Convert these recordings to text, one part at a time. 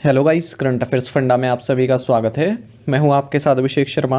Hello guys, current affairs funda में आप सभी का स्वागत है। मैं हूं आपके साथ अभिषेक शर्मा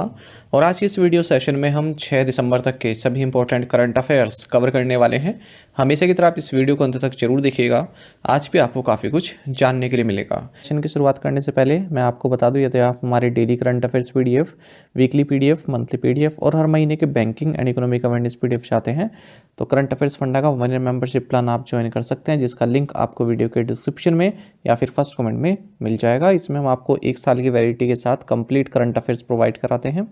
और आज की इस वीडियो सेशन में हम 6 दिसंबर तक के सभी इंपॉर्टेंट करंट अफेयर्स कवर करने वाले हैं। हमेशा की तरह आप इस वीडियो को अंत तक जरूर देखिएगा। आज भी आपको काफ़ी कुछ जानने के लिए मिलेगा। सेशन की शुरुआत करने से पहले मैं आपको बता दूं, यदि आप हमारे daily current affairs PDF, weekly PDF, monthly PDF और हर महीने के banking and economic awareness PDF चाहते हैं तो करंट अफेयर्स फंडा का 1 ईयर मेंबरशिप प्लान आप ज्वाइन कर सकते हैं, जिसका लिंक आपको वीडियो के डिस्क्रिप्शन में या फिर फर्स्ट कमेंट में मिल जाएगा। इसमें हम आपको 1 साल की वैलिडिटी के साथ कंप्लीट करंट अफेयर्स प्रोवाइड कराते हैं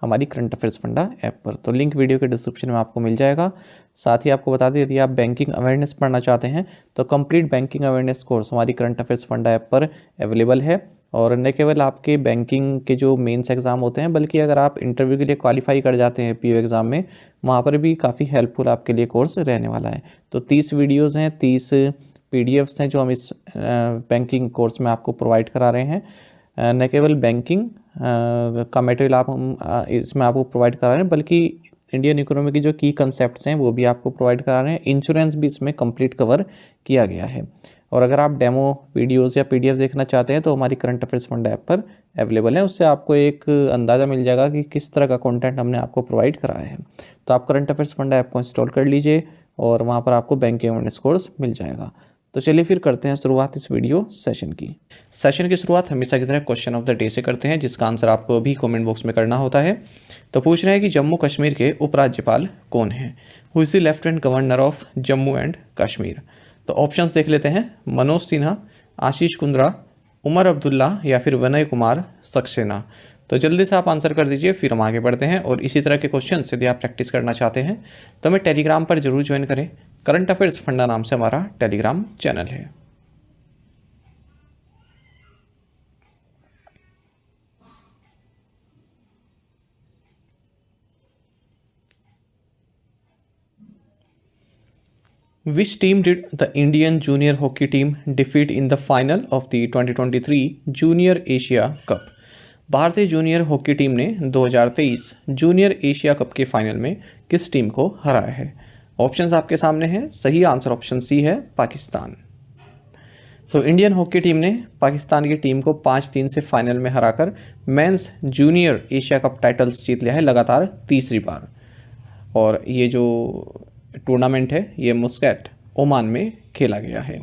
हमारी करंट अफेयर्स फंडा ऐप पर। तो लिंक वीडियो के डिस्क्रिप्शन में आपको मिल जाएगा। साथ ही आपको बता दें, यदि आप बैंकिंग अवेयरनेस पढ़ना चाहते हैं तो कंप्लीट बैंकिंग अवेयरनेस कोर्स हमारी करंट अफेयर्स फंडा ऐप पर अवेलेबल है। और न केवल आपके बैंकिंग के जो मेंस एग्ज़ाम होते हैं, बल्कि अगर आप इंटरव्यू के लिए क्वालिफाई कर जाते हैं पीओ एग्ज़ाम में, वहाँ पर भी काफ़ी हेल्पफुल आपके लिए कोर्स रहने वाला है। तो 30 वीडियोज़ हैं, 30 पीडीएफ्स हैं जो हम इस बैंकिंग कोर्स में आपको प्रोवाइड करा रहे हैं। न केवल बैंकिंग का मटेरियल हम इसमें आपको प्रोवाइड करा रहे हैं, बल्कि इंडियन इकोनॉमी की जो की कंसेप्ट्स हैं वो भी आपको प्रोवाइड करा रहे हैं। इंश्योरेंस भी इसमें कंप्लीट कवर किया गया है। और अगर आप डेमो वीडियोज़ या पीडीएफ देखना चाहते हैं तो हमारी करंट अफेयर्स फंड ऐप पर अवेलेबल है। उससे आपको एक अंदाज़ा मिल जाएगा कि किस तरह का कंटेंट हमने आपको प्रोवाइड कराया है। तो आप करंट अफेयर्स फंड ऐप को इंस्टॉल कर लीजिए और वहाँ पर आपको बैंकिंग अवेयरनेस कोर्स मिल जाएगा। तो चलिए फिर करते हैं शुरुआत इस वीडियो सेशन की। सेशन की शुरुआत हमेशा की तरह क्वेश्चन ऑफ द डे से करते हैं, जिसका आंसर आपको अभी कमेंट बॉक्स में करना होता है। तो पूछ रहे हैं कि जम्मू कश्मीर के उपराज्यपाल कौन हैं? Who is the lieutenant governor of Jammu and Kashmir? तो ऑप्शंस देख लेते हैं। मनोज सिन्हा, आशीष कुंद्रा, उमर अब्दुल्ला या फिर विनय कुमार सक्सेना। तो जल्दी से आप आंसर कर दीजिए, फिर हम आगे बढ़ते हैं। और इसी तरह के क्वेश्चन यदि आप प्रैक्टिस करना चाहते हैं तो हमें टेलीग्राम पर जरूर ज्वाइन करें। करंट अफेयर्स फंडा नाम से हमारा टेलीग्राम चैनल है। Which team did the Indian junior hockey team defeat in the final of the 2023 Junior Asia Cup? भारतीय जूनियर हॉकी टीम ने 2023 जूनियर एशिया कप के फाइनल में किस टीम को हराया है? ऑप्शंस आपके सामने हैं। सही आंसर ऑप्शन सी है, पाकिस्तान। तो इंडियन हॉकी टीम ने पाकिस्तान की टीम को 5-3 से फाइनल में हराकर men's junior Asia cup titles जीत लिया है लगातार तीसरी बार। और ये जो टूर्नामेंट है ये मुस्कैट, ओमान में खेला गया है।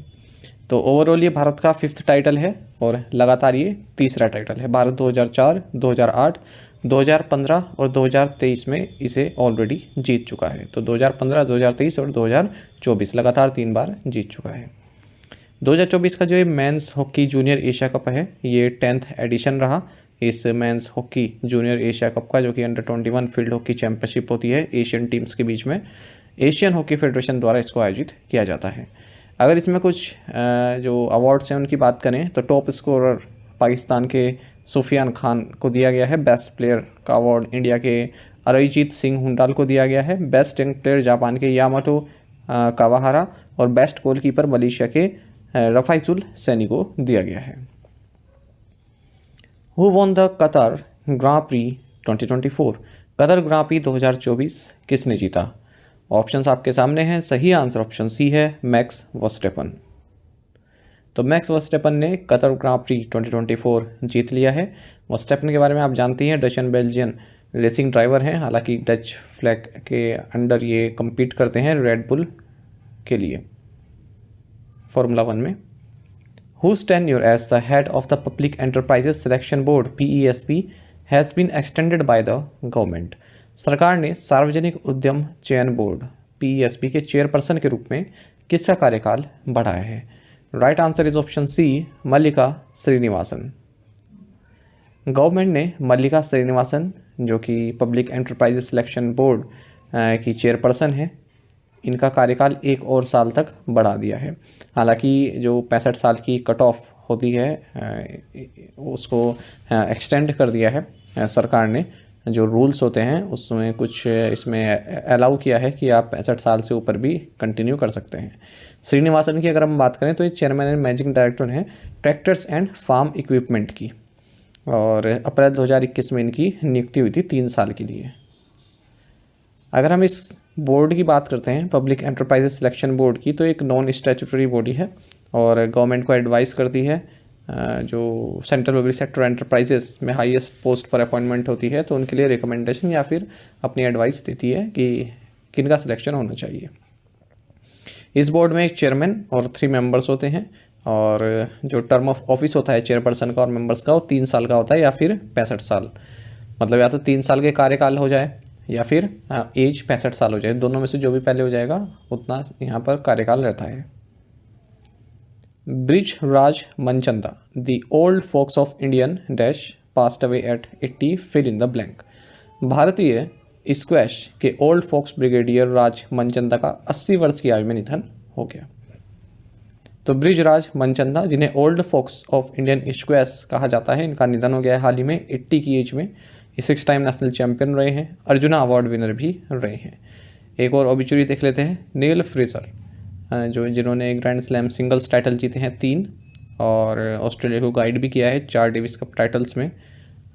तो ओवरऑल ये भारत का 5th टाइटल है और लगातार ये तीसरा टाइटल है। भारत 2004, 2008, 2015 और 2023 में इसे ऑलरेडी जीत चुका है। तो 2015, 2023 और 2024 लगातार 3 बार जीत चुका है। 2024 का जो ये men's hockey junior Asia cup है ये 10th एडिशन रहा इस men's hockey junior Asia cup का, जो कि अंडर 21 फील्ड हॉकी चैंपियनशिप होती है एशियन टीम्स के बीच में। एशियन हॉकी फेडरेशन द्वारा इसको आयोजित किया जाता है। अगर इसमें कुछ जो अवार्ड्स हैं उनकी बात करें तो टॉप स्कोरर पाकिस्तान के सुफियान खान को दिया गया है। बेस्ट प्लेयर का अवार्ड इंडिया के अरिजीत सिंह हुंडाल को दिया गया है। बेस्ट यंग प्लेयर जापान के यामाटो कावाहारा और बेस्ट गोलकीपर मलेशिया के रफाइजुल सैनी को दिया गया है। Who won the Qatar grand prix 2024? Qatar grand prix 2024 किसने जीता? ऑप्शंस आपके सामने हैं। सही आंसर ऑप्शन सी है, मैक्स वर्स्टेपन। तो मैक्स वर्स्टेपन ने कतर ग्रां प्री 2024 जीत लिया है। वर्स्टेपन के बारे में आप जानती हैं, डचन बेल्जियन रेसिंग ड्राइवर हैं। हालांकि डच फ्लैग के अंडर ये compete करते हैं रेड बुल के लिए फॉर्मूला 1 में। Whose tenure as the head of the Public Enterprises Selection Board (PESB) has been extended by the government? सरकार ने सार्वजनिक उद्यम चयन बोर्ड PESB के चेयरपर्सन के रूप में किसका कार्यकाल बढ़ाया है? Right answer is option C, Mallika Srinivasan. Government ने मल्लिका श्रीनिवासन, जो कि पब्लिक एंटरप्राइजेस सिलेक्शन बोर्ड की चेयरपर्सन है, इनका कार्यकाल 1 और साल तक बढ़ा दिया है। हालांकि जो 65 साल की कट ऑफ होती है उसको एक्सटेंड कर दिया है सरकार ने। जो रूल्स होते हैं उसमें कुछ इसमें अलाउ किया है कि आप 65 साल से ऊपर भी कंटिन्यू कर सकते हैं। श्रीनिवासन की अगर हम बात करें तो ये चेयरमैन एंड मैनेजिंग डायरेक्टर हैं ट्रैक्टर्स एंड फार्म इक्विपमेंट की, और अप्रैल 2021 में इनकी नियुक्ति हुई थी 3 साल के लिए। अगर हम इस बोर्ड की बात करते हैं, पब्लिक एंटरप्राइजेस सिलेक्शन बोर्ड की, तो एक नॉन स्टैट्यूटरी बॉडी है और गवर्नमेंट को एडवाइस करती है जो सेंट्रल पब्लिक सेक्टर एंटरप्राइजेस में हाईएस्ट पोस्ट पर अपॉइंटमेंट होती है, तो उनके लिए रिकमेंडेशन या फिर अपनी एडवाइस देती है कि किनका सिलेक्शन होना चाहिए। इस बोर्ड में एक चेयरमैन और 3 मेंबर्स होते हैं, और जो टर्म ऑफ ऑफिस होता है चेयरपर्सन का और मेंबर्स का वो 3 साल का होता है या फिर 65 साल, मतलब या तो 3 साल के कार्यकाल हो जाए या फिर एज 65 साल हो जाए, दोनों में से जो भी पहले हो जाएगा उतना यहाँ पर कार्यकाल रहता है। Brij Raj Manchanda, the old fox of Indian dash passed away at 80 fill in the blank. भारतीय स्क्वैश के old fox brigadier Raj Manchanda का 80 वर्ष की आयु में निधन हो गया। तो ब्रिजराज मनचंदा, जिन्हें old fox of Indian squash कहा जाता है, इनका निधन हो गया है हाल ही में 80 की एज में। ये 6 टाइम नेशनल चैंपियन रहे हैं, अर्जुना अवार्ड विनर भी रहे हैं। एक और ऑबिचुरी देख लेते हैं। नील फ्रेजर, जिन्होंने ग्रैंड स्लैम सिंगल्स टाइटल जीते हैं 3, और ऑस्ट्रेलिया को गाइड भी किया है 4 डेविस कप टाइटल्स में,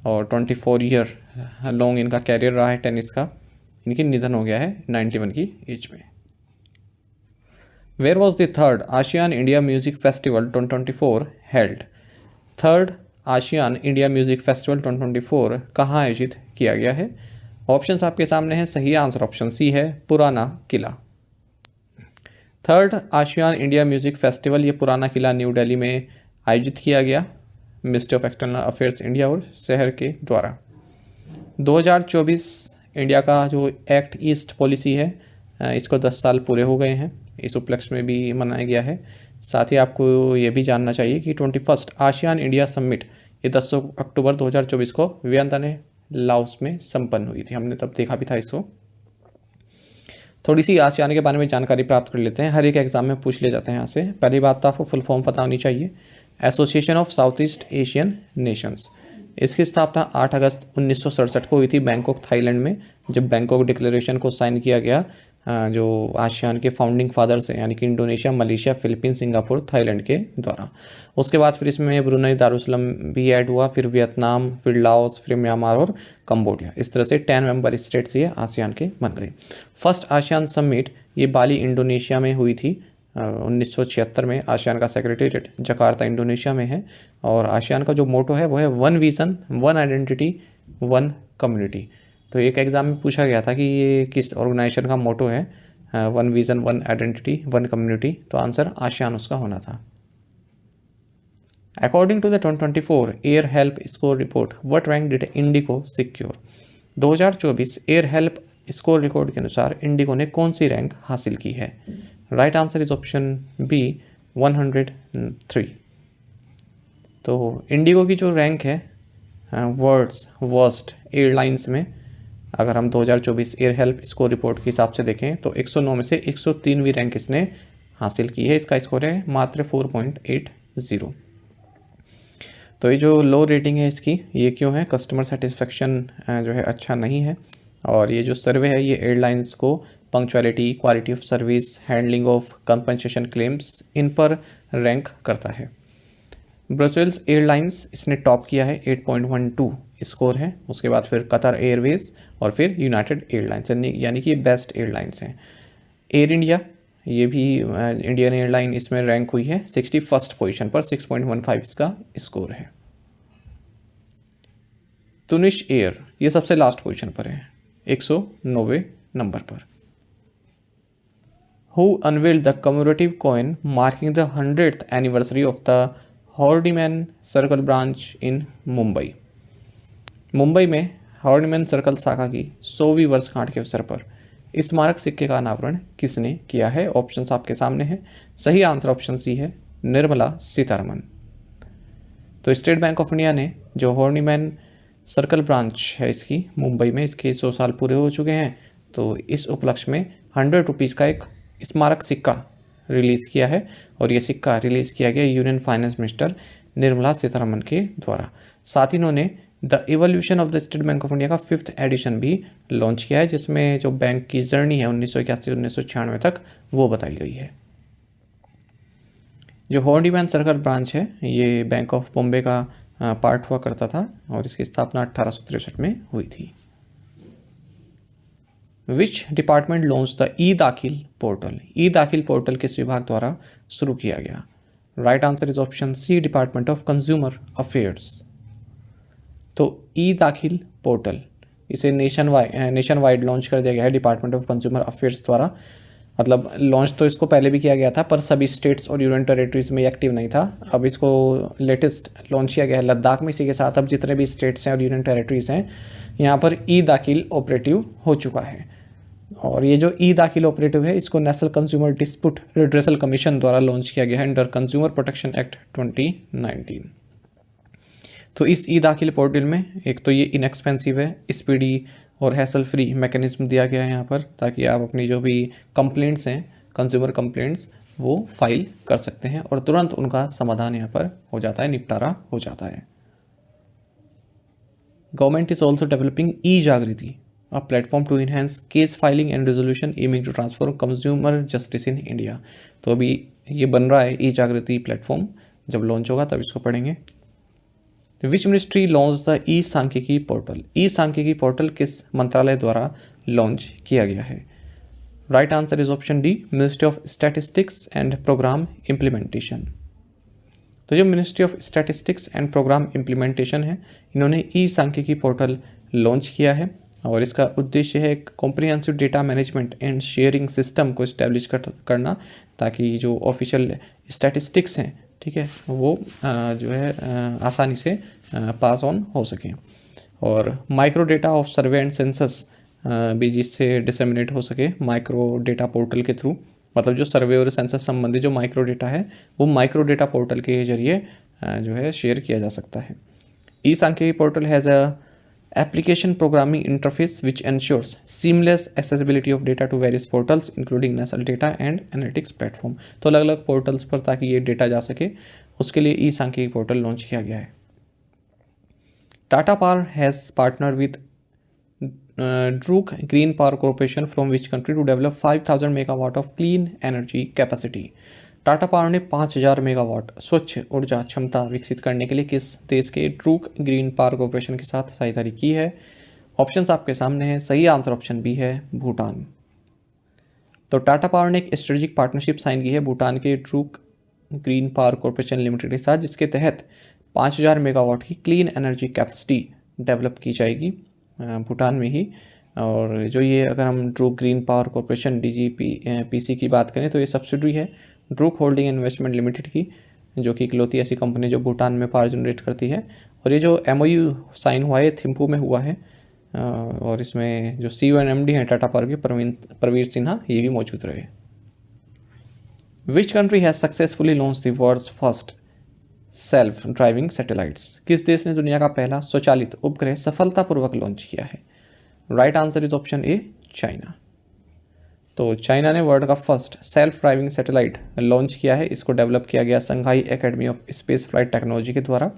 और 24 ईयर लॉन्ग इनका कैरियर रहा है टेनिस का। इनकी निधन हो गया है 91 की एज में। Where was the third ASEAN India Music Festival 2024 held? Third ASEAN India music festival 2024 कहाँ आयोजित किया गया है? ऑप्शंस आपके सामने हैं। सही आंसर ऑप्शन सी है, Purana Qila. Third ASEAN India music festival, ये पुराना किला न्यू दिल्ली में आयोजित किया गया ministry of external affairs India और शहर के द्वारा। 2024 इंडिया का जो एक्ट ईस्ट पॉलिसी है, इसको 10 साल पूरे हो गए हैं, इस उपलक्ष्य में भी मनाया गया है। साथ ही आपको ये भी जानना चाहिए कि 21 आशियान इंडिया समिट ये 10 अक्टूबर 2024 को वियतनाम लाओस में संपन्न हुई थी। हमने तब देखा भी था इसको। थोड़ी सी आशियान के बारे में जानकारी प्राप्त कर लेते हैं, हर एक एग्जाम में पूछ ले जाते हैं यहाँ से। पहली बात तो आपको फुल फॉर्म पता होनी चाहिए। Association of south east Asian Nations, इसकी स्थापना 8 अगस्त 1967 को हुई थी बैंकॉक थाईलैंड में, जब बैंकॉक डिक्लेरेशन को साइन किया गया जो आसियान के फाउंडिंग फादर्स हैं, यानी कि Indonesia, Malaysia, Philippine, Singapore, Thailand के द्वारा। उसके बाद फिर इसमें ब्रुनई दारुसलाम भी ऐड हुआ, फिर वियतनाम, फिर लाओस, फिर म्यांमार और कंबोडिया। इस तरह से 10 मेंबर स्टेट्स ये आसियान के बन गए। फर्स्ट आसियान समिट ये बाली इंडोनेशिया में हुई थी 1976 में। आसियान का सेक्रेटेरिएट जकार्ता इंडोनेशिया में है, और आसियान का जो मोटो है वो है 1 विजन 1 आइडेंटिटी 1 कम्युनिटी। तो एक एग्जाम में पूछा गया था कि ये किस ऑर्गेनाइजेशन का मोटो है, 1 विजन 1 आइडेंटिटी 1 कम्युनिटी, तो आंसर आसियान उसका होना था। According to the 2024 AirHelp score report, what rank did IndiGo secure? 2024 AirHelp score record के अनुसार इंडिगो ने कौन सी रैंक हासिल की है? Right answer is option B 103। तो इंडिगो की जो रैंक है वर्ल्ड्स वर्स्ट एयरलाइंस में, अगर हम 2024 एयर हेल्प स्कोर रिपोर्ट के हिसाब से देखें तो 109 में से 103वीं रैंक इसने हासिल की है। इसका स्कोर है मात्र 4.80। तो ये जो लो रेटिंग है इसकी, ये क्यों है? कस्टमर सेटिस्फेक्शन जो है अच्छा नहीं है, और ये जो सर्वे है ये एयरलाइंस को punctuality, quality of service, handling of compensation claims, इन पर रैंक करता है। ब्रसेल्स एयरलाइंस इसने टॉप किया है, 8.12 स्कोर है। उसके बाद फिर कतर एयरवेज और फिर यूनाइटेड एयरलाइंस, यानी कि ये बेस्ट एयरलाइंस हैं। एयर इंडिया, ये भी इंडियन एयरलाइन इसमें रैंक हुई है 61st पोजीशन पर, 6.15 इसका स्कोर है। तुनिश एयर ये सबसे लास्ट पोजीशन पर है 190 नंबर पर। Who unveiled the commemorative coin marking the 100th anniversary of the Horniman circle branch in Mumbai? Mumbai में हॉर्डीमैन सर्कल शाखा की 100वीं वर्षगांठ के अवसर पर स्मारक सिक्के का अनावरण किसने किया है? ऑप्शंस आपके सामने हैं। सही आंसर ऑप्शन सी है, निर्मला सीतारमन। तो स्टेट बैंक ऑफ इंडिया ने जो हॉर्डीमैन सर्कल ब्रांच है इसकी मुंबई में, इसके 100 साल पूरे हो चुके हैं, तो इस उपलक्ष्य में 100 रुपीज़ का एक स्मारक सिक्का रिलीज़ किया है, और ये सिक्का रिलीज़ किया गया union finance minister Nirmala Sitharaman के द्वारा। साथ ही इन्होंने the evolution of the state bank of India का 5th एडिशन भी लॉन्च किया है, जिसमें जो बैंक की जर्नी है 1981 से 1996 तक वो बताई गई है। जो हॉर्डीमैन सर्कल ब्रांच है ये बैंक ऑफ बॉम्बे का पार्ट हुआ करता था, और इसकी स्थापना 1863 में हुई थी। विच डिपार्टमेंट लॉन्च द ई दाखिल पोर्टल? ई दाखिल पोर्टल किस विभाग द्वारा शुरू किया गया? Right answer is option C, department of consumer affairs. तो ई दाखिल पोर्टल, इसे नेशन वाइड लॉन्च कर दिया गया है डिपार्टमेंट ऑफ कंज्यूमर अफेयर्स द्वारा। मतलब लॉन्च तो इसको पहले भी किया गया था, पर सभी स्टेट्स और यूनियन टेरेटरीज में एक्टिव नहीं था। अब इसको लेटेस्ट लॉन्च किया गया है लद्दाख में। इसी के साथ अब जितने भी स्टेट्स हैं और यूनियन टेरेटरीज हैं, यहाँ पर ई दाखिल ऑपरेटिव हो चुका है। और ये जो ई दाखिल ऑपरेटिव है, इसको national consumer dispute redressal commission द्वारा लॉन्च किया गया है अंडर कंज्यूमर प्रोटेक्शन एक्ट 2019। तो इस ई दाखिल पोर्टल में एक तो ये इनएक्सपेंसिव है, स्पीडी और हैसल फ्री मैकेनिज्म दिया गया है यहाँ पर, ताकि आप अपनी जो भी कंप्लेंट्स हैं, कंज्यूमर कंप्लेंट्स, वो फाइल कर सकते हैं और तुरंत उनका समाधान यहाँ पर हो जाता है, निपटारा हो जाता है। Government is also developing e Jagriti, a platform to enhance case filing and resolution aiming to transform consumer justice in India. तो अभी ये बन रहा है ई जागृति प्लेटफॉर्म, जब लॉन्च होगा तब इसको पढ़ेंगे। विच मिनिस्ट्री लॉन्च द ई सांख्यिकी पोर्टल, ई सांख्यिकी पोर्टल किस मंत्रालय द्वारा लॉन्च किया गया है? Right answer is option D, ministry of statistics and programme implementation. तो जो ministry of statistics and programme implementation है, इन्होंने ई सांख्यिकी पोर्टल लॉन्च किया है और इसका उद्देश्य है एक comprehensive data management and sharing system को इस्टेब्लिश करना, ताकि जो ऑफिशियल स्टैटिस्टिक्स हैं, ठीक है, वो जो है आसानी से पास ऑन हो सकें। और micro data of survey and census भी जिससे डिसेमिनेट हो सके माइक्रो डेटा पोर्टल के थ्रू। मतलब जो सर्वे और सेंसस संबंधी जो माइक्रो डेटा है, वो माइक्रो डेटा पोर्टल के जरिए जो है शेयर किया जा सकता है। ई सांख्यिकी portal has a application programming interface which ensures seamless accessibility of data to various portals including national data and analytics platform। तो अलग अलग पोर्टल्स पर ताकि ये डेटा जा सके, उसके लिए ई सांख्यिकी पोर्टल लॉन्च किया गया है। Tata power has partner with Druk green power corporation from which country to develop 5000 megawatt of clean energy capacity. Tata power ने 5000 मेगावाट स्वच्छ ऊर्जा क्षमता विकसित करने के लिए किस देश के ड्रूक ग्रीन पावर कॉर्पोरेशन के साथ साझेदारी की है? ऑप्शंस आपके सामने हैं। सही आंसर ऑप्शन बी है, भूटान। तो टाटा पावर ने एक स्ट्रेटेजिक पार्टनरशिप साइन की है भूटान के Druk green power corporation limited के साथ, जिसके तहत 5000 मेगावाट की क्लीन एनर्जी कैपेसिटी डेवलप की जाएगी भूटान में ही। और जो ये अगर हम Druk green power corporation DGPC की बात करें, तो ये सब्सिडरी है ड्रूक होल्डिंग इन्वेस्टमेंट लिमिटेड की, जो कि इकलौती ऐसी कंपनी जो भूटान में पावर जनरेट करती है। और ये जो MOU साइन हुआ है थिम्पू में हुआ है, और इसमें जो CEO एंड MD हैं टाटा पावर के प्रवीर सिन्हा, ये भी मौजूद रहे। Which country has successfully launch the world's first self driving satellites, किस देश ने दुनिया का पहला स्वचालित उपग्रह सफलतापूर्वक लॉन्च किया है? Right answer is option A, China. तो चाइना ने वर्ल्ड का first self driving satellite launch किया है। इसको डेवलप किया गया Shanghai academy of space flight technology के द्वारा।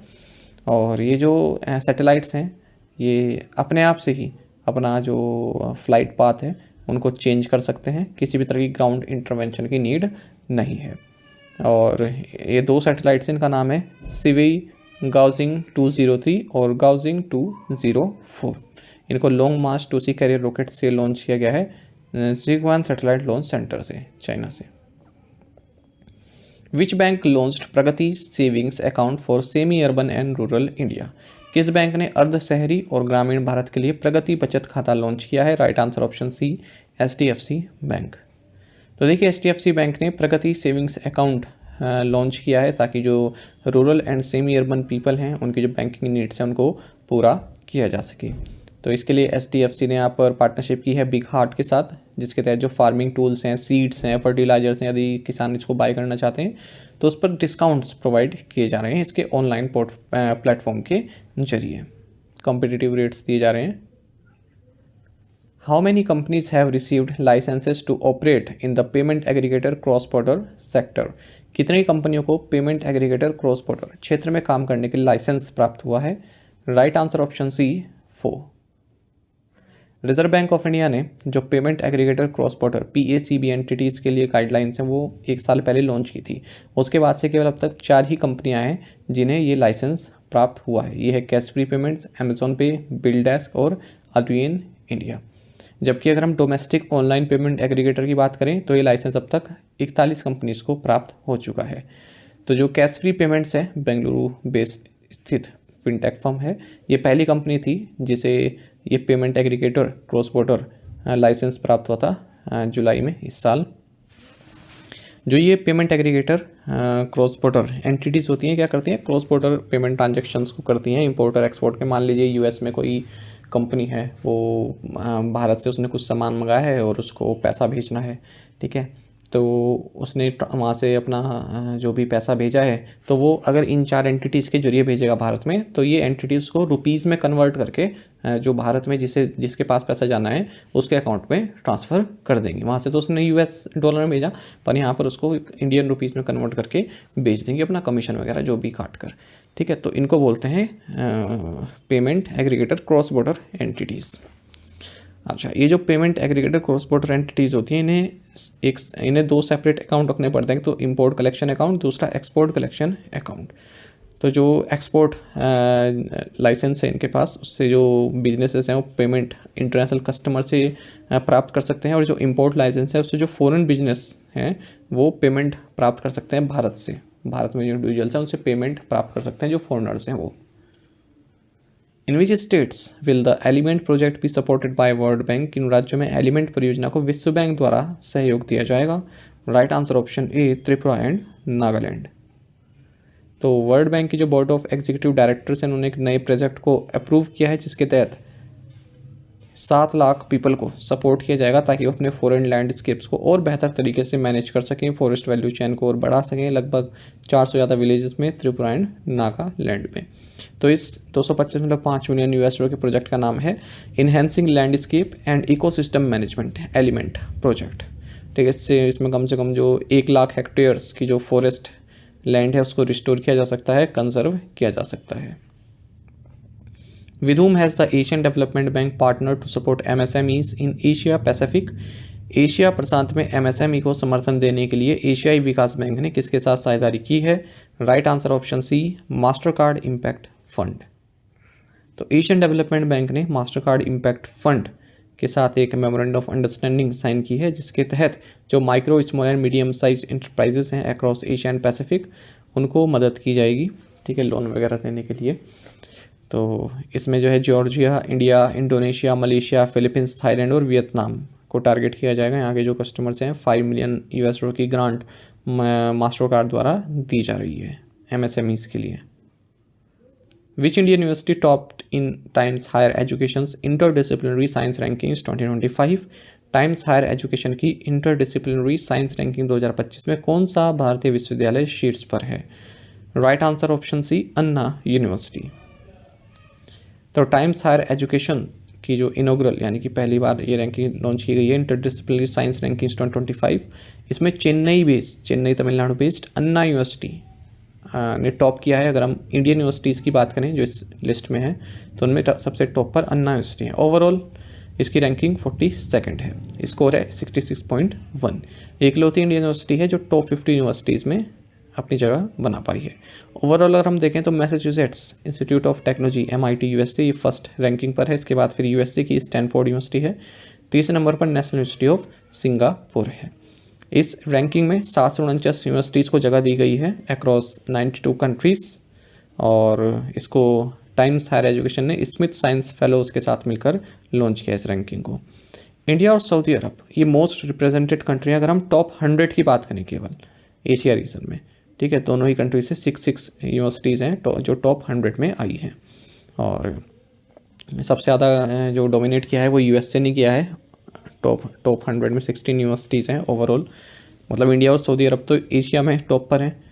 और ये जो सैटेलाइट्स हैं, ये अपने आप से ही अपना जो फ्लाइट पाथ है उनको चेंज कर सकते हैं, किसी भी तरह की ग्राउंड इंटरवेंशन की नीड नहीं है। और ये दो सैटेलाइट्स, इनका नाम है सिवेई गाओजिंग 203 और गाओजिंग 204। इनको लॉन्ग मार्च 2C कैरियर रॉकेट से लॉन्च किया गया है सिगवान सैटेलाइट लॉन्च सेंटर से, चाइना से। Which bank launched Pragati savings account for semi urban and rural India, किस बैंक ने अर्ध शहरी और ग्रामीण भारत के लिए प्रगति बचत खाता लॉन्च किया है? Right answer option C, HDFC bank. तो देखिए HDFC बैंक ने प्रगति सेविंग्स अकाउंट लॉन्च किया है, ताकि जो rural and semi urban people हैं उनकी जो बैंकिंग नीड्स हैं उनको पूरा किया जा सके। तो इसके लिए HDFC ने यहाँ पर पार्टनरशिप की है बिग हार्ट के साथ, जिसके तहत जो फार्मिंग टूल्स हैं, सीड्स हैं, फर्टिलाइजर्स हैं, यदि किसान इसको बाय करना चाहते हैं तो उस पर डिस्काउंट्स प्रोवाइड किए जा रहे हैं इसके ऑनलाइन प्लेटफॉर्म के जरिए, कॉम्पिटिटिव रेट्स दिए जा रहे हैं। How many companies have received licences to operate in the payment aggregator cross border sector, कितनी कंपनियों को पेमेंट एग्रीगेटर क्रॉस बॉर्डर क्षेत्र में काम करने के लिए लाइसेंस प्राप्त हुआ है? Right answer option C, 4। Reserve Bank of India ने जो payment aggregator cross border PACB entities के लिए गाइडलाइंस हैं वो 1 साल पहले लॉन्च की थी। उसके बाद से केवल अब तक 4 ही कंपनियां हैं जिन्हें ये लाइसेंस प्राप्त हुआ है। ये है कैश फ्री पेमेंट्स, अमेजोन पे, बिलडेस्क और अडुइन इंडिया। जबकि अगर हम डोमेस्टिक ऑनलाइन पेमेंट एग्रीगेटर की बात करें तो ये लाइसेंस अब तक 41 कंपनीज़ को प्राप्त हो चुका है। तो जो कैश फ्री पेमेंट्स है बेंगलुरु बेस्ड स्थित फिनटेक फर्म है, ये पहली कंपनी थी जिसे ये payment aggregator cross border licence प्राप्त हुआ था जुलाई में इस साल। जो ये payment aggregator cross border entities होती हैं, क्या करती हैं, क्रॉस बॉर्डर पेमेंट ट्रांजैक्शंस को करती हैं, इंपोर्टर एक्सपोर्ट के। मान लीजिए यूएस में कोई कंपनी है, वो भारत से उसने कुछ सामान मंगाया है और उसको पैसा भेजना है, ठीक है, तो उसने वहाँ से अपना जो भी पैसा भेजा है, तो वो अगर इन 4 एंटिटीज़ के जरिए भेजेगा भारत में, तो ये एंटिटीज़ को रुपीज़ में कन्वर्ट करके जो भारत में जिसके पास पैसा जाना है उसके अकाउंट में ट्रांसफ़र कर देंगे। वहाँ से तो उसने यूएस डॉलर में भेजा, पर यहाँ पर उसको इंडियन रुपीज़ में कन्वर्ट करके भेज देंगे अपना कमीशन वगैरह जो भी काट कर, ठीक है। तो इनको बोलते हैं payment aggregator cross border entities. अच्छा, ये जो payment aggregator cross border entities होती हैं, इन्हें 2 सेपरेट अकाउंट रखने पड़ते हैं। तो इंपोर्ट कलेक्शन अकाउंट, दूसरा एक्सपोर्ट कलेक्शन अकाउंट। तो जो एक्सपोर्ट लाइसेंस है इनके पास, उससे जो बिजनेसेस हैं वो पेमेंट इंटरनेशनल कस्टमर से प्राप्त कर सकते हैं, और जो इंपोर्ट लाइसेंस है उससे जो फॉरेन बिजनेस हैं वो पेमेंट प्राप्त कर सकते हैं भारत से। भारत में जो इंडिविजुअल्स हैं उनसे पेमेंट प्राप्त कर सकते हैं जो फॉरेनर्स हैं वो। In which states will the element project be supported by world bank? किन राज्यों में एलिमेंट परियोजना को विश्व बैंक द्वारा सहयोग दिया जाएगा? Right answer option A, Tripura and Nagaland. तो वर्ल्ड बैंक की जो बोर्ड ऑफ एग्जीक्यूटिव डायरेक्टर्स हैं, उन्होंने एक नए प्रोजेक्ट को अप्रूव किया है जिसके तहत 7 लाख पीपल को सपोर्ट किया जाएगा ताकि वो अपने फॉरेन लैंडस्केप्स को और बेहतर तरीके से मैनेज कर सकें, फॉरेस्ट वैल्यू चेन को और बढ़ा सकें। लगभग 400 से ज़्यादा विलेजेस में त्रिपुरा एंड नागालैंड में। तो इस 225.5 मिलियन US$ के प्रोजेक्ट का नाम है enhancing landscape and ecosystem management element project, ठीक है। इसमें कम से कम जो 1 लाख हेक्टेयर्स की जो फॉरेस्ट लैंड है उसको रिस्टोर किया जा सकता है, कंजर्व किया जा सकता है। With whom has the Asian Development Bank partnered to support MSMEs in Asia Pacific? Asia प्रशांत में MSME को समर्थन देने के लिए एशियाई विकास बैंक ने किसके साथ साझेदारी की है? Right answer option C, Mastercard impact fund. तो एशियन डेवलपमेंट बैंक ने मास्टर कार्ड इम्पैक्ट फंड के साथ एक मेमोरेंडम ऑफ अंडरस्टैंडिंग साइन की है, जिसके तहत जो micro, small and medium size enterprises हैं अक्रॉस एशिया एंड पैसिफिक, उनको मदद की जाएगी, ठीक है, लोन वगैरह देने के लिए। तो इसमें जो है Georgia, India, Indonesia, Malaysia, Philippines, Thailand और वियतनाम को टारगेट किया जाएगा। यहाँ के जो कस्टमर्स हैं, 5 मिलियन US$ की ग्रांट मास्टर कार्ड द्वारा दी जा रही है MSMEs के लिए। Which Indian university topped in Times Higher Educations interdisciplinary science rankings 2025? Times Higher Education की इंटरडिसिप्लिनरी साइंस रैंकिंग 2025 में कौन सा भारतीय विश्वविद्यालय शीर्ष पर है? Right answer option C, Anna university. तो टाइम्स हायर एजुकेशन की जो इनॉग्रल यानी कि पहली बार ये रैंकिंग लॉन्च की गई है इंटरडिसिप्लिनरी साइंस रैंकिंग्स 2025, इसमें चेन्नई तमिलनाडु बेस्ड अन्ना यूनिवर्सिटी ने टॉप किया है। अगर हम इंडियन यूनिवर्सिटीज़ की बात करें जो इस लिस्ट में है, तो उनमें सबसे टॉप पर अन्ना यूनिवर्सिटी है। ओवरऑल इसकी रैंकिंग 42nd है, स्कोर है 66.1। एकलौती इंडियन यूनिवर्सिटी है जो टॉप 50 यूनिवर्सिटीज़ में अपनी जगह बना पाई है। ओवरऑल अगर हम देखें तो Massachusetts institute of technology MIT USA ये फर्स्ट रैंकिंग पर है। इसके बाद फिर USA की स्टैनफोर्ड यूनिवर्सिटी है। तीसरे नंबर पर नेशनल यूनिवर्सिटी ऑफ सिंगापुर है। इस रैंकिंग में 749 यूनिवर्सिटीज़ को जगह दी गई है अक्रॉस 92 कंट्रीज़, और इसको टाइम्स हायर एजुकेशन ने स्मिथ साइंस फेलोज़ के साथ मिलकर लॉन्च किया इस रैंकिंग को। इंडिया और सऊदी अरब ये मोस्ट रिप्रेजेंटेड कंट्री है अगर हम टॉप 100 की बात करें केवल एशिया रीजन में, ठीक है। दोनों ही कंट्री से 6 यूनिवर्सिटीज़ हैं जो टॉप 100 में आई हैं, और सबसे ज़्यादा जो डोमिनेट किया है वो USA ने किया है। टॉप 100 में 16 यूनिवर्सिटीज़ हैं ओवरऑल, मतलब इंडिया और सऊदी अरब तो एशिया में टॉप पर हैं,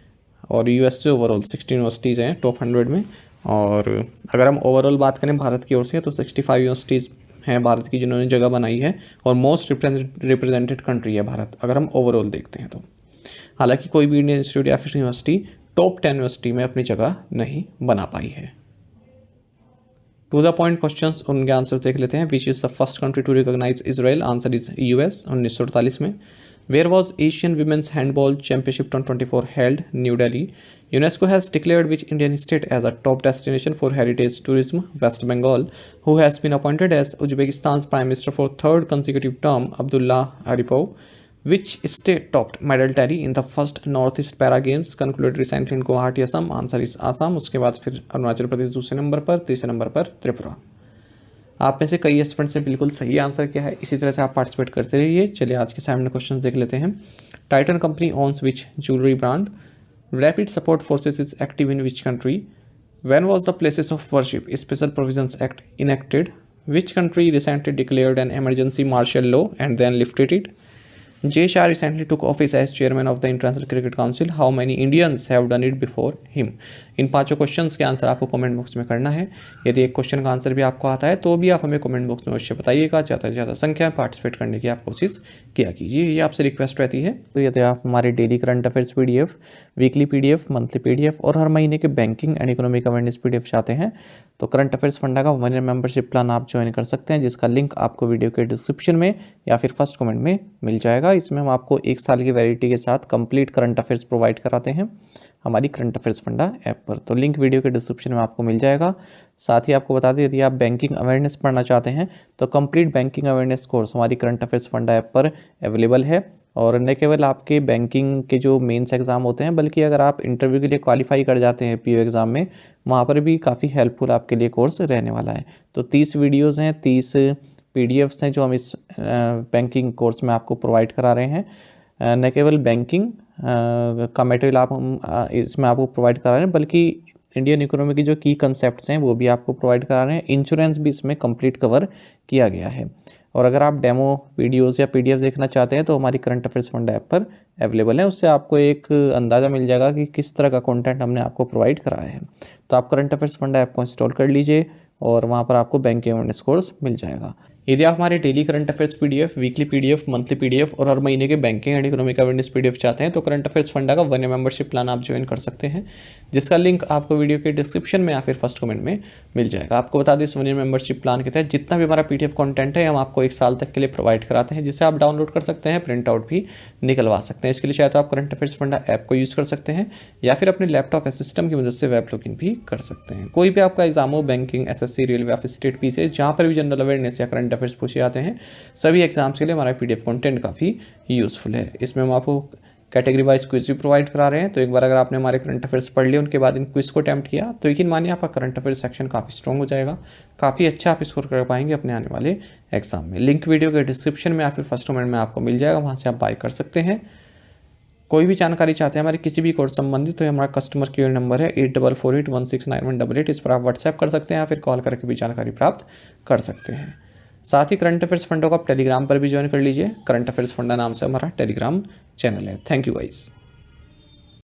और USA ओवरऑल 16 यूनिवर्सिटीज़ हैं टॉप 100 में। और अगर हम ओवरऑल बात करें भारत की ओर से तो 65 यूनिवर्सिटीज़ हैं भारत की जिन्होंने जगह बनाई है, और मोस्ट रिप्रेजेंटेड कंट्री है भारत अगर हम ओवरऑल देखते हैं तो। हालांकि कोई भी इंडियन इंस्टीट्यूट या फिर यूनिवर्सिटी टॉप 10 यूनिवर्सिटी में अपनी जगह नहीं बना पाई है। टू द पॉइंट क्वेश्चंस, उनके आंसर देख लेते हैं। Which is the first country to recognise Israel? Answer is US 1948 में। Where was Asian women's handball championship 2024 held? New Delhi. UNESCO has declared which Indian state as a top destination for heritage tourism? West Bengal. Who has been appointed as Uzbekistan prime minister for 3rd consecutive term? Abdulla Aripov. Which state topped medal tally in the first north east para games concluded recently in Guwahati Assam? Answer is Assam. उसके बाद फिर अरुणाचल प्रदेश दूसरे number पर, तीसरे number पर त्रिपुरा। आप में से कई स्टूडेंट्स ने बिल्कुल सही आंसर किया है। इसी तरह से आप पार्टिसिपेट करते रहिए। चलिए आज के सामने क्वेश्चन देख लेते हैं। Titan company owns which jewellery brand? Rapid support forces is active in which country? When was the places of worship special provisions act enacted? Which country recently declared an emergency martial law and then lifted it? Jay Shah recently took office as chairman of the International Cricket Council. How many Indians have done it before him? इन पांचों questions के answer आपको comment box में करना है। यदि एक question का answer भी आपको आता है तो भी आप हमें कमेंट बॉक्स में अवश्य बताइएगा। ज़्यादा से ज़्यादा संख्या में पार्टिसिपेट करने की आप कोशिश किया कीजिए, ये आपसे रिक्वेस्ट रहती है। तो यदि आप हमारे daily current affairs PDF, weekly PDF, monthly PDF और हर महीने के banking and economic awareness PDF चाहते हैं तो करंट अफेयर्स फंडा का 1 ईयर मेंबरशिप प्लान आप ज्वाइन कर सकते हैं, जिसका लिंक आपको वीडियो के डिस्क्रिप्शन में या फिर फर्स्ट कमेंट में मिल जाएगा। इसमें हम आपको 1 साल की वैलिडिटी के साथ कंप्लीट करंट अफेयर्स प्रोवाइड कराते हैं हमारी करंट अफेयर्स फंडा ऐप पर। तो लिंक वीडियो के डिस्क्रिप्शन में आपको मिल जाएगा। साथ ही आपको बता दें, यदि आप बैंकिंग अवेयरनेस पढ़ना चाहते हैं तो कंप्लीट बैंकिंग अवेयरनेस कोर्स हमारी करंट अफेयर्स फंडा ऐप पर अवेलेबल है। और न केवल आपके बैंकिंग के जो मेंस एग्ज़ाम होते हैं, बल्कि अगर आप इंटरव्यू के लिए क्वालिफाई कर जाते हैं PO एग्ज़ाम में, वहाँ पर भी काफ़ी हेल्पफुल आपके लिए कोर्स रहने वाला है। तो 30 वीडियोज़ हैं, 30 PDFs हैं जो हम इस बैंकिंग कोर्स में आपको प्रोवाइड करा रहे हैं। न केवल बैंकिंग का मटेरियल आप हम इसमें आपको प्रोवाइड करा रहे हैं, बल्कि इंडियन इकोनॉमी की जो की कंसेप्ट्स हैं वो भी आपको प्रोवाइड करा रहे हैं। इंश्योरेंस भी इसमें कंप्लीट कवर किया गया है। और अगर आप डेमो वीडियोज़ या PDF देखना चाहते हैं तो हमारी करंट अफेयर्स फंड ऐप पर अवेलेबल है। उससे आपको एक अंदाज़ा मिल जाएगा कि किस तरह का कंटेंट हमने आपको प्रोवाइड कराया है। तो आप करंट अफेयर्स फंड ऐप को इंस्टॉल कर लीजिए और वहाँ पर आपको बैंकिंग अवेयरनेस कोर्स मिल जाएगा। यदि आप हमारे daily current affairs PDF, weekly PDF, monthly PDF और हर महीने के banking and economic awareness PDF चाहते हैं तो करंट अफेयर्स फंडा का 1 ईयर मेंबरशिप प्लान आप ज्वाइन कर सकते हैं, जिसका लिंक आपको वीडियो के डिस्क्रिप्शन में या फिर फर्स्ट कमेंट में मिल जाएगा। आपको बता दें, इस 1 ईयर मेंबरशिप प्लान के तहत जितना भी हमारा PDF कंटेंट है हम आपको 1 साल तक के लिए प्रोवाइड कराते हैं, जिसे आप डाउनलोड कर सकते हैं, प्रिंट आउट भी निकलवा सकते हैं। इसके लिए चाहे तो आप करंट अफेयर्स फंडा ऐप को यूज़ कर सकते हैं या फिर अपने लैपटॉप या सिस्टम की मदद से वेब लॉगिन भी कर सकते हैं। कोई भी आपका एग्जाम हो, बैंकिंग, SSC, रेलवे या फिर स्टेट पीसीएस, जहाँ पर भी जनरल अवेयरनेस या करंट अफेयर्स पूछे जाते हैं, सभी एग्जाम्स के लिए हमारा PDF कंटेंट काफ़ी यूज़फुल है। इसमें हम आपको कैटेगरी वाइज क्विज भी प्रोवाइड करा रहे हैं। तो एक बार अगर आपने हमारे करंट अफेयर्स पढ़ लिए, उनके बाद इन क्विज को अटैम्प्ट किया, तो यकीन मानिए आपका करंट अफेयर्स सेक्शन काफ़ी स्ट्रॉन्ग हो जाएगा, काफ़ी अच्छा आप स्कोर कर पाएंगे अपने आने वाले एग्जाम में। लिंक वीडियो के डिस्क्रिप्शन में या फिर फर्स्ट कमेंट में आपको मिल जाएगा, वहाँ से आप बाय कर सकते हैं। कोई भी जानकारी चाहते हैं हमारे किसी भी कोर्स संबंधित, तो हमारा कस्टमर केयर नंबर है 8448169188। इस पर आप व्हाट्सएप कर सकते हैं या फिर कॉल करके भी जानकारी प्राप्त कर सकते हैं। साथ ही करंट अफेयर्स फंडों को आप टेलीग्राम पर भी ज्वाइन कर लीजिए। करंट अफेयर्स फंडा नाम से हमारा टेलीग्राम चैनल है। Thank you guys.